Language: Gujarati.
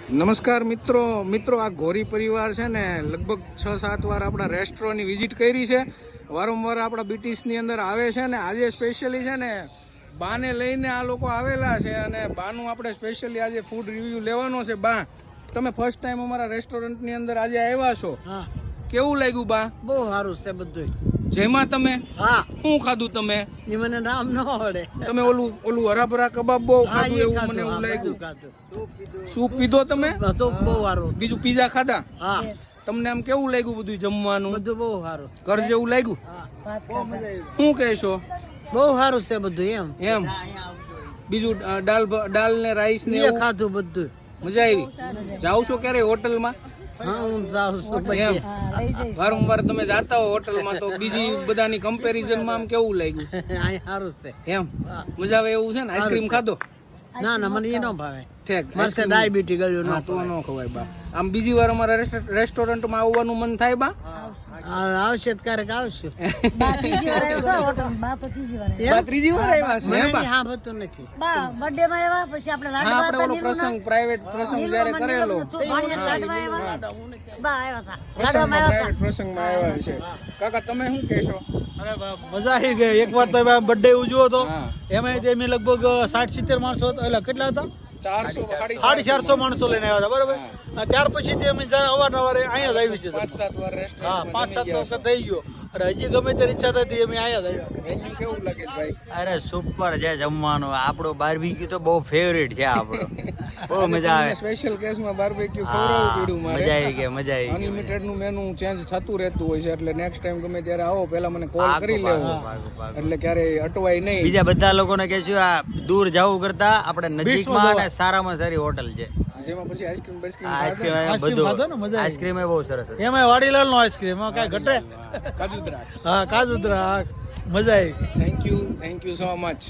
નમસ્કાર મિત્રો આ ગોરી પરિવાર છે ને લગભગ 6-7 વાર આપણા રેસ્ટોરન્ટની વિઝિટ કરી છે. વારંવાર આપણા બીટીસની અંદર આવે છે ને આજે સ્પેશિયલી છે ને બાને લઈને આ લોકો આવેલા છે અને બાનું આપણે સ્પેશિયલી આજે ફૂડ રિવ્યુ લેવાનો છે. બા, તમે ફર્સ્ટ ટાઈમ અમારા રેસ્ટોરન્ટની અંદર આજે આવ્યા છો, કેવું લાગ્યું બા? બહુ સારું છે બધું. જેમાં તમે હા શું ખાધું? તમે એ મને નામ ન આવડે. તમે ઓલું હરાભરા કબાબ બહુ ખાધું એવું મને એવું લાગ્યું. સૂપ પીધો તમે? સૂપ બહુ સારું. બીજું પીઝા ખાધા? હા તમને આમ કેવું લાગ્યું બધું જમવાનું? બધું બહુ સારું. ઘર જેવું લાગ્યું? શું કહેશો? બહુ સારું છે બધું. એમ બીજું દાલ ને રાઈસ ને એવું ખાધું બધું. મજા આવી? જાવ છો ક્યારે હોટલમાં? હા હું જાઉં છું. એમ વારંવાર તમે જાતા હો હોટલમાં, તો બીજી બધાની કમ્પેરિઝનમાં આમ કેવું લાગ્યું? અહીં સારું છે. એમ મજા આવે એવું છે ને? આઈસ્ક્રીમ ખાધો? ના ના મને એ ન ભાવે. ઠીક, મારે ડાયાબિટી ગયું હા તો ન ખવાય બા. આમ બીજી વાર અમારા રેસ્ટોરન્ટમાં આવવાનું મન થાય બા? આવશે ક્યારેક આવશું. બા ત્રીજી વાર આવ્યા છે હે બા? હા બધું નથી. હા, આપણે ઓલો પ્રસંગ પ્રાઇવેટ પ્રસંગ જ્યારે કરેલો પ્રાઇવેટ પ્રસંગમાં આવ્યા છે. કાકા તમે શું કહેશો? અરે મજા આવી ગઈ. એક વાર તો બર્થડે ઉજવ્યો હતો, હા. એમાં અમે લગભગ 60-70 માણસો એટલે કેટલા હતા? 450 માણસો લઈને આવ્યા હતા, બરોબર. ત્યાર પછી અમે અવારનવાર અહીંયા જ આવી છે. 5-7 વાર હા, રેસ્ટોરન્ટ 5-7 વખત થઈ ગયો. અરે હજી ગમે તે ઈચ્છા થતી અમે અહીંયા જ આવ્યા. મેન્યુ કેવું લાગે છે ભાઈ? અરે સુપર છે જમવાનું. આપણું બાર્બીક્યુ તો બહુ ફેવરેટ છે આપણો. બહુ મજા આવે. સ્પેશિયલ કેસમાં બાર્બેક્યુ ખવડાવવું પડ્યું મારે. મજા આવી ગઈ, મજા આવી ગઈ. અનલિમિટેડ નું મેનુ ચેન્જ થતું રહેતું હોય છે, એટલે નેક્સ્ટ ટાઈમ ગમે ત્યારે આવો પહેલા મને કોલ કરી લેવો, એટલે ક્યારેય અટવાય નહીં. બીજા બધા લોકોને કે છું આ દૂર જવું કરતા આપણે નજીકમાં અને સારામાં સારી હોટલ છે. જેમાં પછી આઈસ્ક્રીમ આઈસ્ક્રીમ આઈસ્ક્રીમ ખાધો ને, બધું મજા આવી. આઈસ્ક્રીમ બહુ સરસ હતી. એમાં વાડીલાલ નો આઈસ્ક્રીમ, એમાં કાંઈ ઘટે. કાજુ દ્રાક્ષ. હા કાજુ દ્રાક્ષ, મજા આવી. Thank you so much.